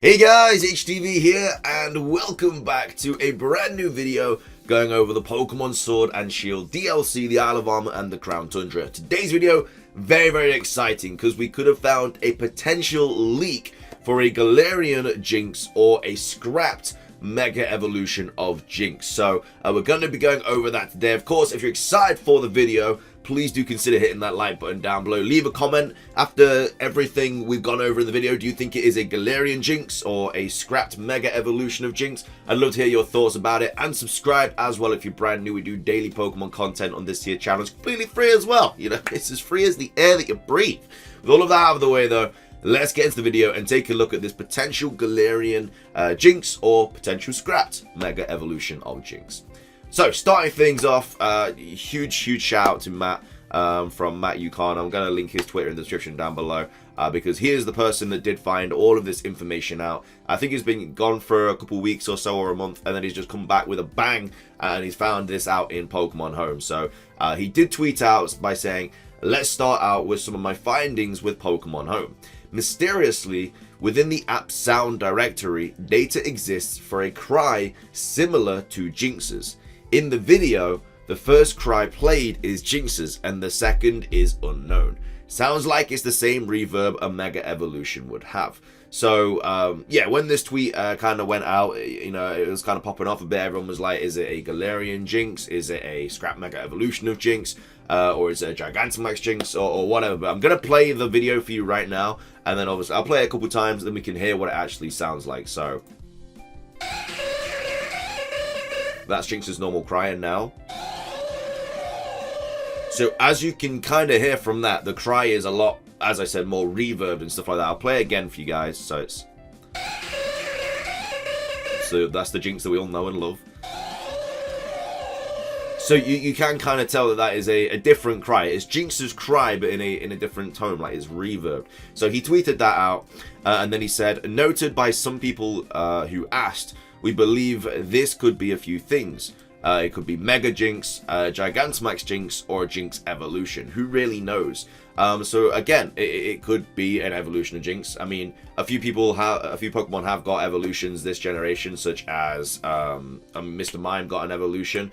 Hey guys, HDvee here, and welcome back to a brand new video going over the Pokemon Sword and Shield DLC, the Isle of Armor and the Crown Tundra. Today's video, very exciting, because we could have found a potential leak for a Galarian Jynx or a scrapped Mega Evolution of Jynx. So we're going to be going over that today. Of course, if you're excited for the video, please do consider hitting that like button down below. Leave a comment after everything we've gone over in the video. Do you think it is a Galarian Jynx or a scrapped Mega Evolution of Jynx? I'd love to hear your thoughts about it. And subscribe as well if you're brand new. We do daily Pokemon content on this here channel. It's completely free as well. You know, it's as free as the air that you breathe. With all of that out of the way though, let's get into the video and take a look at this potential Galarian Jynx or potential scrapped Mega Evolution of Jynx. So, starting things off, huge shout out to Matt from Matt Yukon. I'm going to link his Twitter in the description down below because he is the person that did find all of this information out. I think he's been gone for a couple weeks or so, or a month, and then he's just come back with a bang and he's found this out in Pokemon Home. So, he did tweet out by saying, "Let's start out with some of my findings with Pokemon Home. Mysteriously, within the app sound directory, data exists for a cry similar to Jynx's. In the video, the first cry played is Jynx's and the second is unknown. Sounds like it's the same reverb a Mega Evolution would have." So, yeah, when this tweet kind of went out, you know, it was kind of popping off a bit. Everyone was like, is it a Galarian Jynx? Is it a scrap Mega Evolution of Jynx? Or is it a Gigantamax Jynx? Or whatever. But I'm going to play the video for you right now. And then obviously I'll play it a couple times, then we can hear what it actually sounds like. So, that's Jynx's normal crying now. So as you can kind of hear from that, the cry is a lot, as I said, more reverb and stuff like that. I'll play it again for you guys. So that's the Jynx that we all know and love. So you can kind of tell that that is a different cry. It's Jynx's cry, but in a different tone, like it's reverb. So he tweeted that out, and then he said, "Noted by some people who asked, we believe this could be a few things. It could be Mega Jynx, Gigantamax Jynx, or Jynx Evolution. Who really knows?" So again, it could be an evolution of Jynx. I mean, a few Pokemon have got evolutions this generation, such as Mr. Mime got an evolution,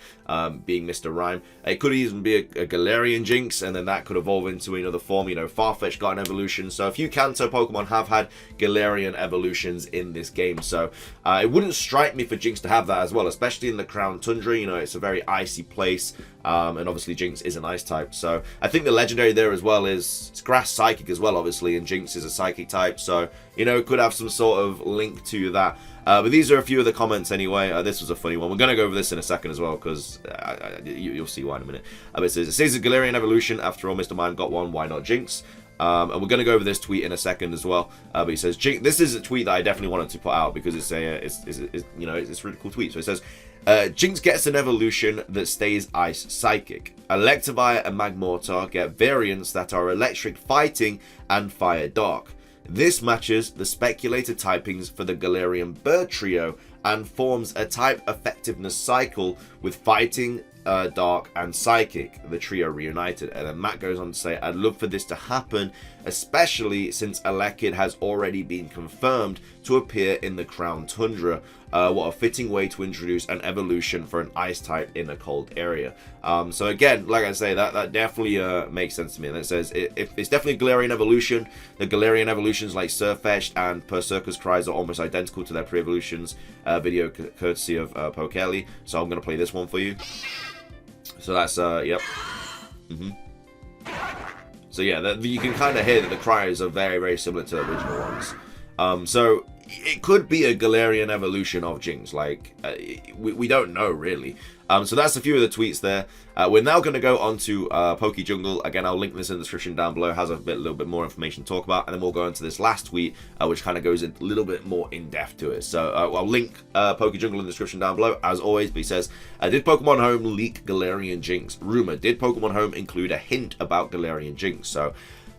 being Mr. Rhyme. It could even be a Galarian Jynx, and then that could evolve into another form. You know, Farfetch got an evolution. So a few Kanto Pokemon have had Galarian evolutions in this game. So it wouldn't strike me for Jynx to have that as well, especially in the Crown Tundra. You know, it's a very icy place. And obviously Jynx is an ice type, so I think the legendary there as well is Grass Psychic as well, obviously, and Jynx is a Psychic type, so you know, it could have some sort of link to that. But these are a few of the comments anyway. This was a funny one. We're going to go over this in a second as well, because you'll see why in a minute. It says a Galarian evolution. After all, Mr. Mime got one. Why not Jynx? And we're going to go over this tweet in a second as well. But he says, this is a tweet that I definitely wanted to put out because it's you know, it's a really cool tweet. So it says, Jynx gets an evolution that stays Ice Psychic. Electivire and Magmortar get variants that are Electric Fighting and Fire Dark. This matches the speculated typings for the Galarian Bird Trio and forms a type effectiveness cycle with Fighting, Dark and Psychic, the trio reunited. And then Matt goes on to say, "I'd love for this to happen, especially since Elekid has already been confirmed to appear in the Crown Tundra. What a fitting way to introduce an evolution for an ice type in a cold area." So again, like I say, that definitely makes sense to me. And it says if it's definitely a Galarian evolution. The Galarian evolutions like Surfetched and Berserker's cries are almost identical to their pre-evolutions. Video courtesy of Pokeli. So I'm going to play this one for you. So that's yep. So yeah, you can kind of hear that the cries are very similar to the original ones. So it could be a Galarian evolution of Jynx. Like we don't know really. So that's a few of the tweets there. We're now going to go on to Poke Jungle. Again, I'll link this in the description down below. It has a little bit more information to talk about. And then we'll go into this last tweet, which kind of goes a little bit more in-depth to it. So I'll link Poke Jungle in the description down below, as always. But he says, did Pokemon Home leak Galarian Jynx? Rumor, did Pokemon Home include a hint about Galarian Jynx? So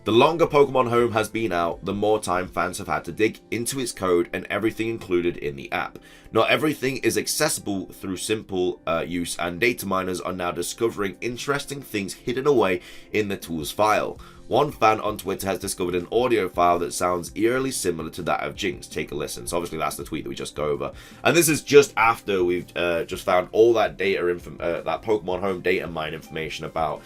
the longer Pokemon Home has been out, the more time fans have had to dig into its code and everything included in the app. Not everything is accessible through simple use, and data miners are now discovering interesting things hidden away in the tools file. One fan on Twitter has discovered an audio file that sounds eerily similar to that of Jynx. Take a listen. So obviously that's the tweet that we just go over. And this is just after we've just found all that data, that Pokemon Home data mine information about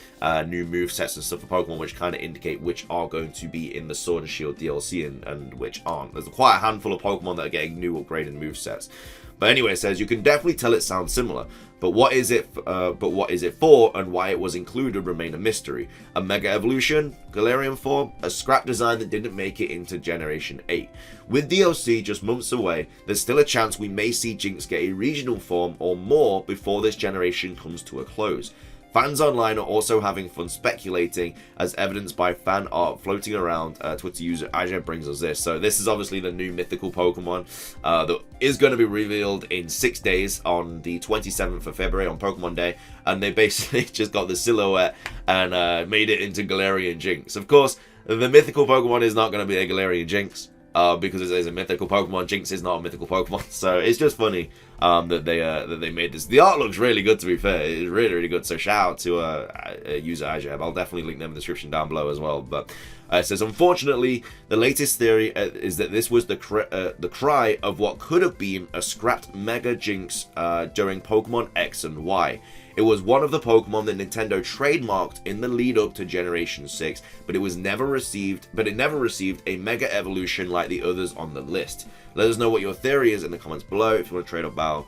new movesets and stuff for Pokemon, which kind of indicate which are going to be in the Sword and Shield DLC and which aren't. There's quite a handful of Pokemon that are getting new upgraded movesets. But anyway, it says you can definitely tell it sounds similar, but what is it for and why it was included remain a mystery. A Mega Evolution, Galarian form, a scrap design that didn't make it into Generation 8. With DLC just months away, there's still a chance we may see Jynx get a regional form or more before this generation comes to a close. Fans online are also having fun speculating, as evidenced by fan art floating around. Twitter user HDvee brings us this. So this is obviously the new mythical Pokemon that is going to be revealed in 6 days on the 27th of February on Pokemon Day. And they basically just got the silhouette and made it into Galarian Jynx. Of course, the mythical Pokemon is not going to be a Galarian Jynx. Because it is a mythical Pokemon. Jynx is not a mythical Pokemon, so it's just funny that they made this. The art looks really good, to be fair. It's really, really good. So shout out to user HDvee. I'll definitely link them in the description down below as well. But it says, unfortunately, the latest theory is that this was the cry of what could have been a scrapped Mega Jynx during Pokemon X and Y. It was one of the Pokemon that Nintendo trademarked in the lead up to Generation 6, but it never received a Mega Evolution like the others on the list. Let us know what your theory is in the comments below. If you want to trade up Bow,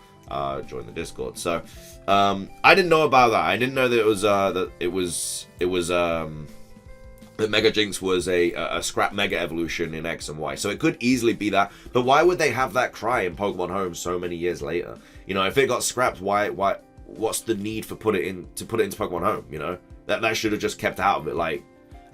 join the Discord. So I didn't know about that. I didn't know that that Mega Jynx was a scrap Mega Evolution in X and Y. So it could easily be that. But why would they have that cry in Pokemon Home so many years later? You know, if it got scrapped, why? What's the need for put it into Pokemon Home? You know, that should have just kept out of it. Like,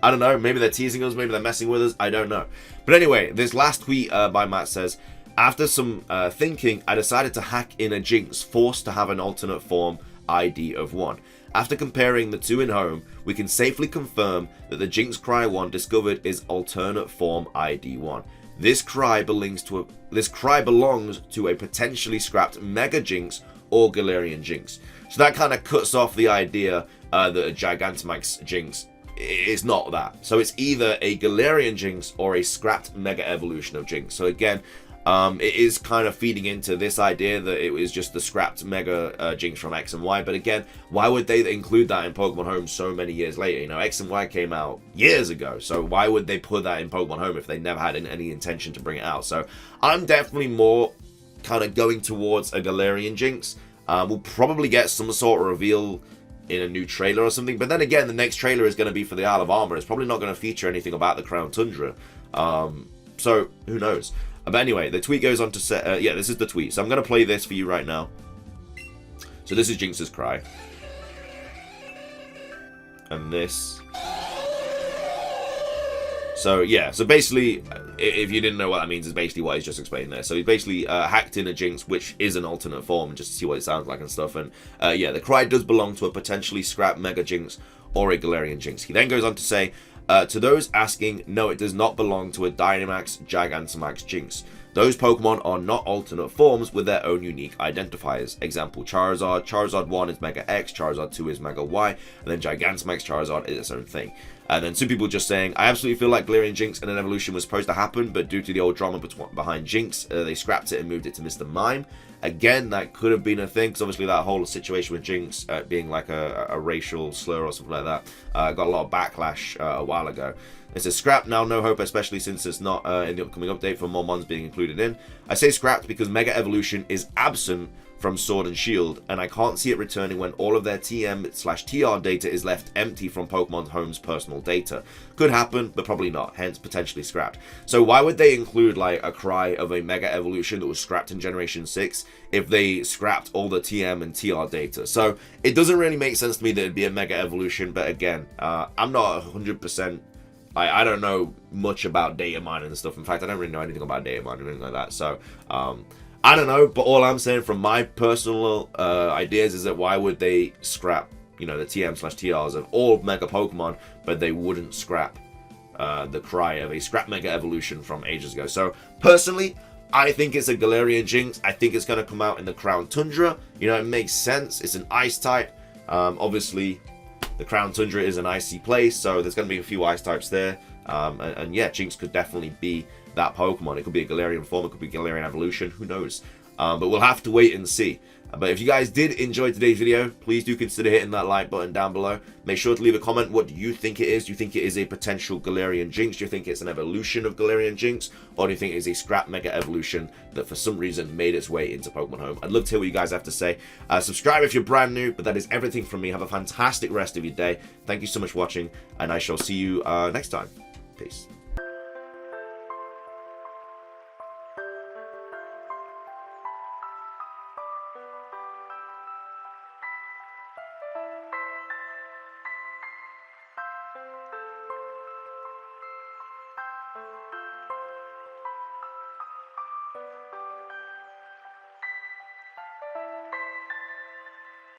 I don't know, maybe they're teasing us, maybe they're messing with us, I don't know. But anyway, this last tweet by Matt says, after some thinking, I decided to hack in a Jynx forced to have an alternate form ID of 1. After comparing the two in Home, we can safely confirm that the Jynx Cry 1 discovered is alternate form ID 1. This cry belongs to a potentially scrapped Mega Jynx or Galarian Jynx. So that kind of cuts off the idea that a Gigantamax Jynx is not that. So it's either a Galarian Jynx or a scrapped Mega Evolution of Jynx. So again, it is kind of feeding into this idea that it was just the scrapped Mega Jynx from X and Y. But again, why would they include that in Pokemon Home so many years later? You know, X and Y came out years ago. So why would they put that in Pokemon Home if they never had any intention to bring it out? So I'm definitely more kind of going towards a Galarian Jynx. We'll probably get some sort of reveal in a new trailer or something, but then again, the next trailer is going to be for the Isle of Armor. It's probably not going to feature anything about the Crown Tundra, so who knows. But anyway, the tweet goes on to say, yeah, this is the tweet, so I'm going to play this for you right now. So this is Jynx's cry, and this. So yeah, so basically, if you didn't know what that means, is basically what he's just explained there. So he basically hacked in a Jynx, which is an alternate form, just to see what it sounds like and stuff. And yeah, the cry does belong to a potentially scrapped Mega Jynx or a Galarian Jynx. He then goes on to say, to those asking, no, it does not belong to a Dynamax, Gigantamax Jynx. Those Pokemon are not alternate forms with their own unique identifiers. Example, Charizard. Charizard 1 is Mega X, Charizard 2 is Mega Y, and then Gigantamax Charizard is its own thing. And then some people just saying, I absolutely feel like Galarian Jynx and an evolution was supposed to happen, but due to the old drama behind Jynx, they scrapped it and moved it to Mr. Mime. Again, that could have been a thing, because obviously that whole situation with Jynx being like a racial slur or something like that got a lot of backlash a while ago. It says scrapped, now no hope, especially since it's not in the upcoming update for more mons being included in. I say scrapped because Mega Evolution is absent from Sword and Shield, and I can't see it returning when all of their TM/TR data is left empty from Pokemon Home's personal data. Could happen, but probably not, hence potentially scrapped. So why would they include like a cry of a Mega Evolution that was scrapped in Generation 6 if they scrapped all the TM and TR data? So it doesn't really make sense to me that it'd be a Mega Evolution, but again, I'm not 100%. I don't know much about data mining and stuff. In fact, I don't really know anything about data mining or anything like that. So, I don't know. But all I'm saying from my personal ideas is that why would they scrap, you know, the TM/TRs of all Mega Pokemon, but they wouldn't scrap the cry of a scrap Mega Evolution from ages ago. So, personally, I think it's a Galarian Jynx. I think it's going to come out in the Crown Tundra. You know, it makes sense. It's an Ice type. Obviously, The Crown Tundra is an icy place, so there's going to be a few ice types there. And yeah, Jynx could definitely be that Pokemon. It could be a Galarian form, it could be Galarian evolution, who knows. But we'll have to wait and see. But if you guys did enjoy today's video, please do consider hitting that like button down below. Make sure to leave a comment. What do you think it is? Do you think it is a potential Galarian Jynx? Do you think it's an evolution of Galarian Jynx? Or do you think it's a scrap mega evolution that for some reason made its way into Pokemon Home? I'd love to hear what you guys have to say. Subscribe if you're brand new, but that is everything from me. Have a fantastic rest of your day. Thank you so much for watching, and I shall see you next time. Peace.